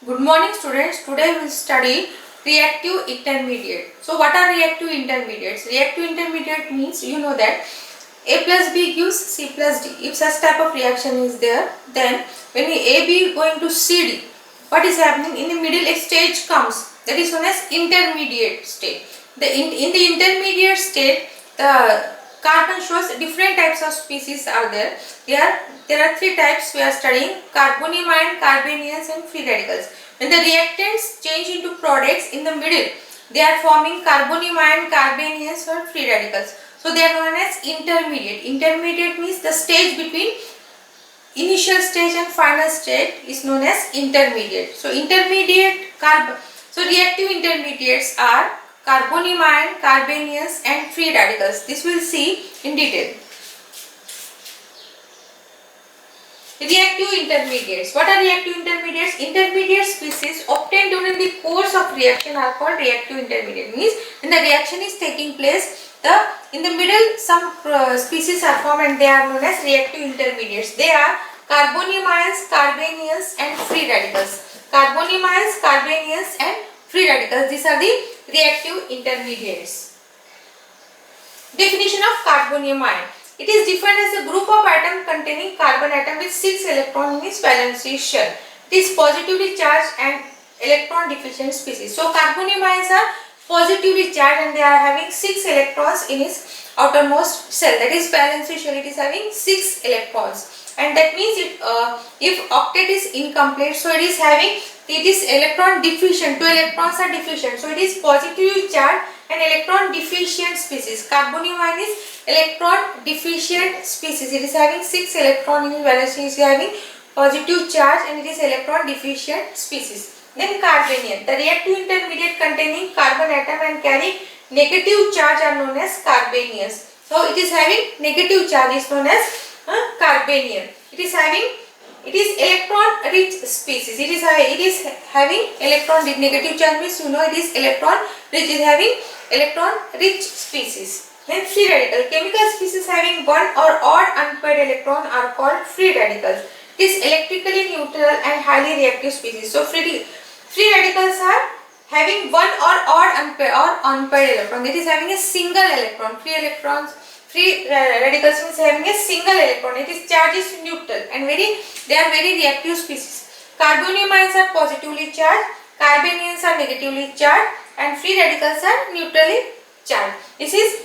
Good morning students. Today we will study reactive intermediate. So what are reactive intermediates? Reactive intermediate means you know that A plus B gives C plus D. If such type of reaction is there, then when AB going to CD, what is happening in the middle stage comes, that is known as intermediate state. In the intermediate state, the carbon shows different types of species are there. There are three types we are studying: carbonimine, carbanions and free radicals. When the reactants change into products in the middle, they are forming carbonimine, carbanions or free radicals. So they are known as intermediate. Intermediate means the stage between initial stage and final stage is known as intermediate. So reactive intermediates are carbonimine, carbanions and free radicals. This we will see in detail. Reactive intermediates. What are reactive intermediates? Intermediate species obtained during the course of reaction are called reactive intermediate. Means when the reaction is taking place, in the middle some species are formed and they are known as reactive intermediates. They are carbonimines, carbanions and free radicals. Carbonimines, carbanions and free radicals. These are the reactive intermediates. Definition of carbonimine. It is defined as a group of atoms containing carbon atom with 6 electrons in its valency shell. It is positively charged and electron deficient species. So carbonimines are positively charged and they are having 6 electrons in its outermost shell. That is valency shell. It is having 6 electrons, and that means if octet is incomplete, so it is electron deficient. 2 electrons are deficient, so it is positively charged and electron deficient species. Carbonimine is electron deficient species. It is having 6 electrons in its valency. It is having positive charge and it is electron deficient species. Then carbanion, the reactive intermediate containing carbon atom and carry negative charge are known as carbanions. So it is having negative charge is known as carbanion. It is electron rich species. It is having electron negative charge means it is electron rich. It is having electron rich species. Then free radical, chemical species having one or odd unpaired electron are called free radicals. It is electrically neutral and highly reactive species. So free radicals are having one or odd unpaired electron. It is having a single electron. Free radicals means having a single electron. It is charge is neutral and they are very reactive species. Carbonimines are positively charged, carbanions are negatively charged, and free radicals are neutrally charged. This is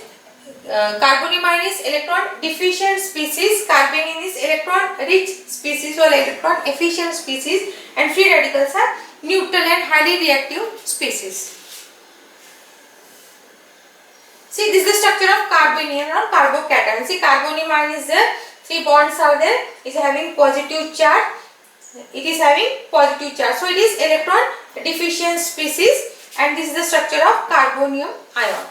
carbonimine is electron deficient species, carbanion is electron rich species or electron efficient species, and free radicals are neutral and highly reactive species. See, this is the structure of carbanion or carbocation. See, carbonimine is there, 3 bonds are there, is having positive charge. It is having positive charge. So it is electron deficient species, and this is the structure of carbonium ion.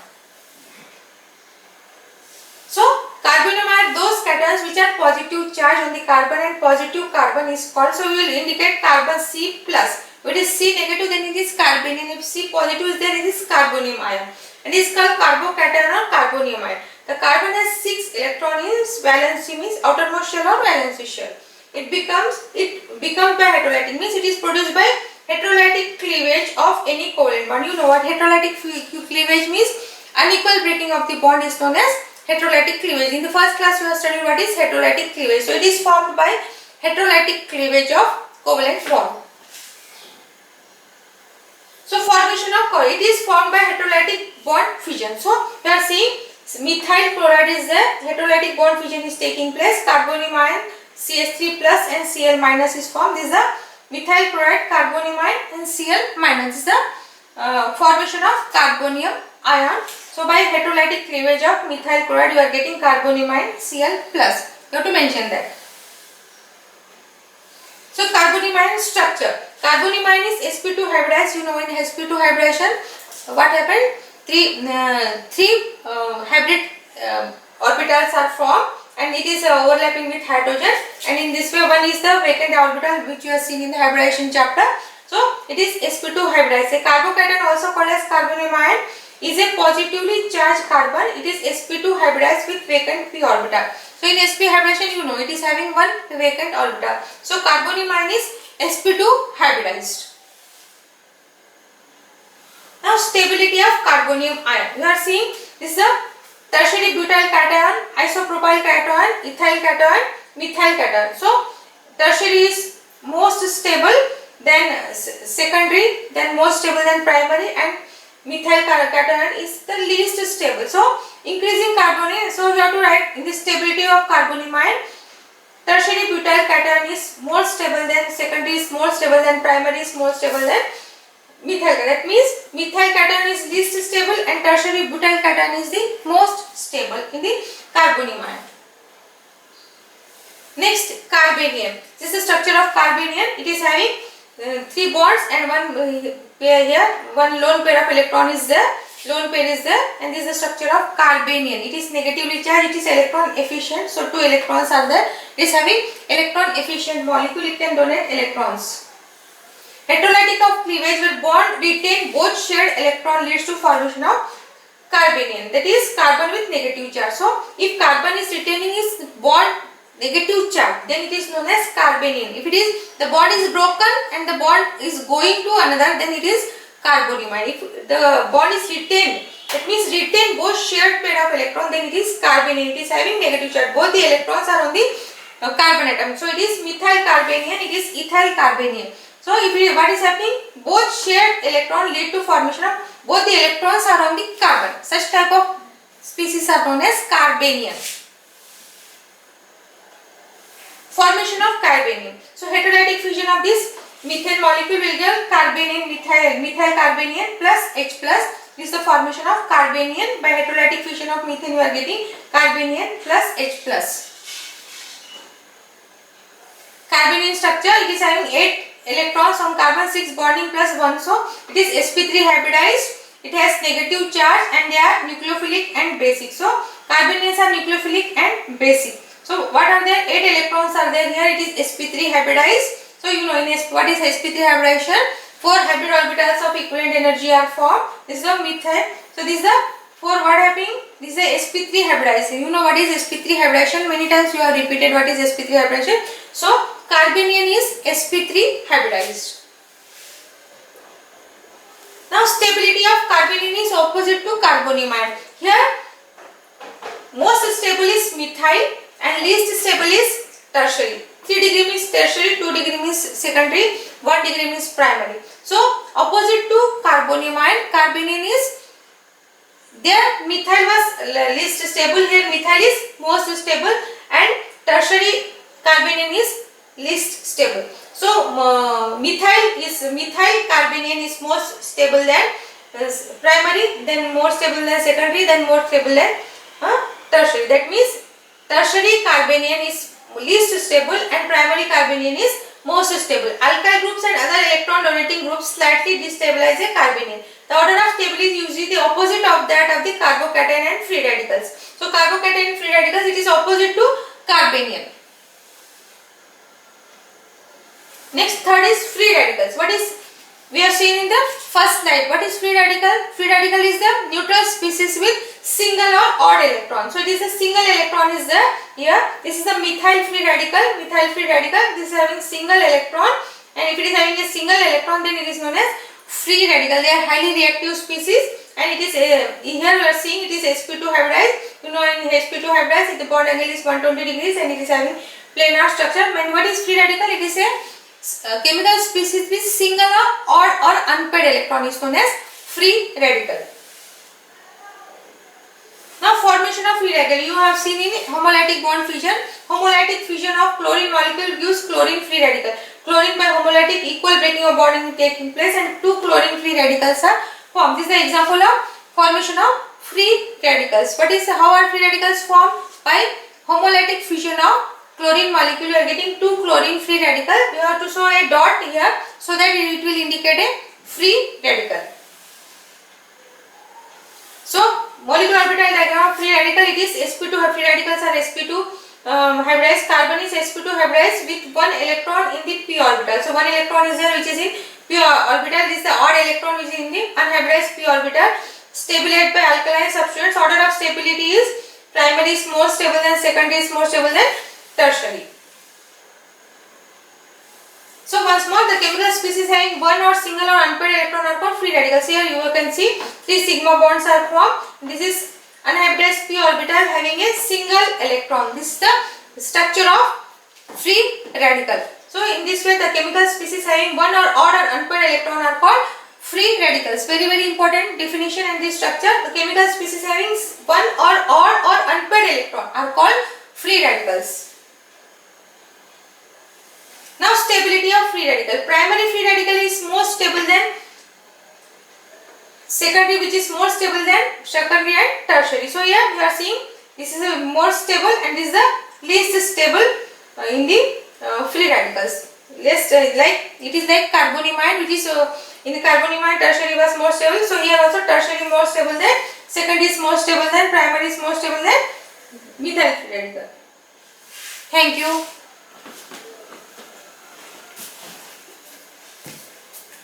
So carbonium are those cations which are positive charge on the carbon and positive carbon is called. So we will indicate carbon C plus. If it is C negative, then it is carbanium. If C positive is there, it is carbonium ion. And it is called carbocation or carbonium ion. The carbon has 6 electrons in its valency means outermost shell or valency shell. It becomes by heterolytic means it is produced by heterolytic cleavage of any covalent bond. You know what heterolytic cleavage means? Unequal breaking of the bond is known as heterolytic cleavage. In the first class we have studied what is heterolytic cleavage. So it is formed by heterolytic cleavage of covalent bond. So formation of covalent, it is formed by heterolytic bond fission. So we are seeing methyl chloride is there, heterolytic bond fission is taking place, carbonimine CH3 plus and Cl minus is formed. This is the methyl chloride, carbonimine and Cl minus. This is the formation of carbonium ion. So by heterolytic cleavage of methyl chloride you are getting carbonimine Cl plus. You have to mention that. So carbonimine structure. Carbonimine is sp2 hybridized. You know in sp2 hybridization what happened? Three hybrid orbitals are formed and it is overlapping with hydrogen, and in this way one is the vacant orbital which you have seen in the hybridization chapter. So it is sp2 hybridized. A carbocation also called as carbonimine is a positively charged carbon. It is sp2 hybridized with vacant p orbital. So in sp hybridization you know it is having one vacant orbital. So carbonimine is sp2 hybridized. Now stability of carbonium ion. You are seeing this is a tertiary butyl cation, isopropyl cation, ethyl cation, methyl cation. So tertiary is most stable, then secondary, then most stable than primary, and methyl cation is the least stable. So increasing carbonyl, so we have to write in the stability of carbonium ion. Tertiary butyl cation is more stable than secondary, is more stable than primary, is more stable than methyl cation. That means methyl cation is least stable and tertiary butyl cation is the most stable in the carbonium ion. Next, carbanium. This is the structure of carbanium. It is having 3 bonds and one pair here. One lone pair of electron is there. Lone pair is there, and this is the structure of carbanium. It is negatively charged. It is electron efficient. So 2 electrons are there. It is having electron efficient molecule. It can donate electrons. Heterolytic of cleavage where bond retain both shared electron leads to formation of carbanium. That is carbon with negative charge. So if carbon is retaining its bond negative charge, then it is known as carbanium. If it is the bond is broken and the bond is going to another, then it is carbonium. If the bond is retained, that means retain both shared pair of electron, then it is carbanium. It is having negative charge. Both the electrons are on the carbon atom. So it is methyl carbanium. It is ethyl carbanium. So if it, what is happening? Both shared electron lead to formation of both the electrons are on the carbon. Such type of species are known as carbanium. Formation of carbanium. So heterolytic fusion of this methane molecule will give carbanium methyl carbanium plus H plus. This is the formation of carbanium. By heterolytic fusion of methane, we are getting carbanium plus H plus. Carbanium structure. It is having 8 electrons on carbon, 6 bonding plus 1. So it is sp3 hybridized. It has negative charge and they are nucleophilic and basic. So carbaniums are nucleophilic and basic. So what are there? 8 electrons are there here. It is sp3 hybridized. So you know in what is sp3 hybridization? 4 hybrid orbitals of equivalent energy are formed. This is the methyl. So this is the 4 what happening? This is a sp3 hybridization. You know what is sp3 hybridization? Many times you have repeated what is sp3 hybridization. So carbanium is sp3 hybridized. Now stability of carbanium is opposite to carbonium ion. Here most stable is methyl and least stable is tertiary. 3 degree means tertiary, 2 degree means secondary, 1 degree means primary. So opposite to carbonium ion, carbanium is there. Methyl was least stable, here methyl is most stable and tertiary carbanium is least stable. So methyl carbanium is most stable than primary, then more stable than secondary, then more stable than tertiary. That means tertiary carbanium is least stable and primary carbanium is most stable. Alkyl groups and other electron donating groups slightly destabilize a carbanium. The order of stability is usually the opposite of that of the carbocation and free radicals. So carbocation and free radicals, it is opposite to carbanium. Next, third is free radicals. What is we have seen in the first slide? What is free radical? Free radical is the neutral species with single or odd electron. So it is a single electron is there here. This is the methyl free radical. Methyl free radical. This is having single electron, and if it is having a single electron, then it is known as free radical. They are highly reactive species, and it is here we are seeing it is sp2 hybridized. You know in sp2 hybridized, the bond angle is 120 degrees, and it is having planar structure. And what is free radical? It is a chemical species with single or odd or unpaired electron is known as free radical. Now formation of free radical, you have seen in homolytic bond fission. Homolytic fission of chlorine molecule gives chlorine free radical. Chlorine by homolytic equal breaking of bond is taking place and 2 chlorine free radicals are formed. This is the example of formation of free radicals. What is how are free radicals formed? By homolytic fission of chlorine molecule, you are getting 2 chlorine free radical. We have to show a dot here so that it will indicate a free radical. So molecular orbital diagram of free radical, it is sp2 free radicals are sp2 hybridized. Carbon is sp2 hybridized with 1 electron in the p orbital. So 1 electron is there which is in p orbital. This is the odd electron which is in the unhybridized p orbital. Stabilized by alkaline substituents. Order of stability is primary is more stable than secondary is more stable than tertiary. So once more, the chemical species having one or single or unpaired electron are called free radicals. Here you can see 3 sigma bonds are formed. This is anhydrous p orbital having a single electron. This is the structure of free radical. So in this way, the chemical species having one or odd or unpaired electron are called free radicals. Very important definition and this structure. The chemical species having one or odd or unpaired electron are called free radicals. Now stability of free radical. Primary free radical is more stable than secondary, which is more stable than secondary and tertiary. So here we are seeing this is a more stable and this is the least stable in the free radicals. Like it is like carbonamide, which is in the carbonamide tertiary was more stable. So here also tertiary more stable than secondary is more stable than primary is more stable than methyl free radical. Thank you.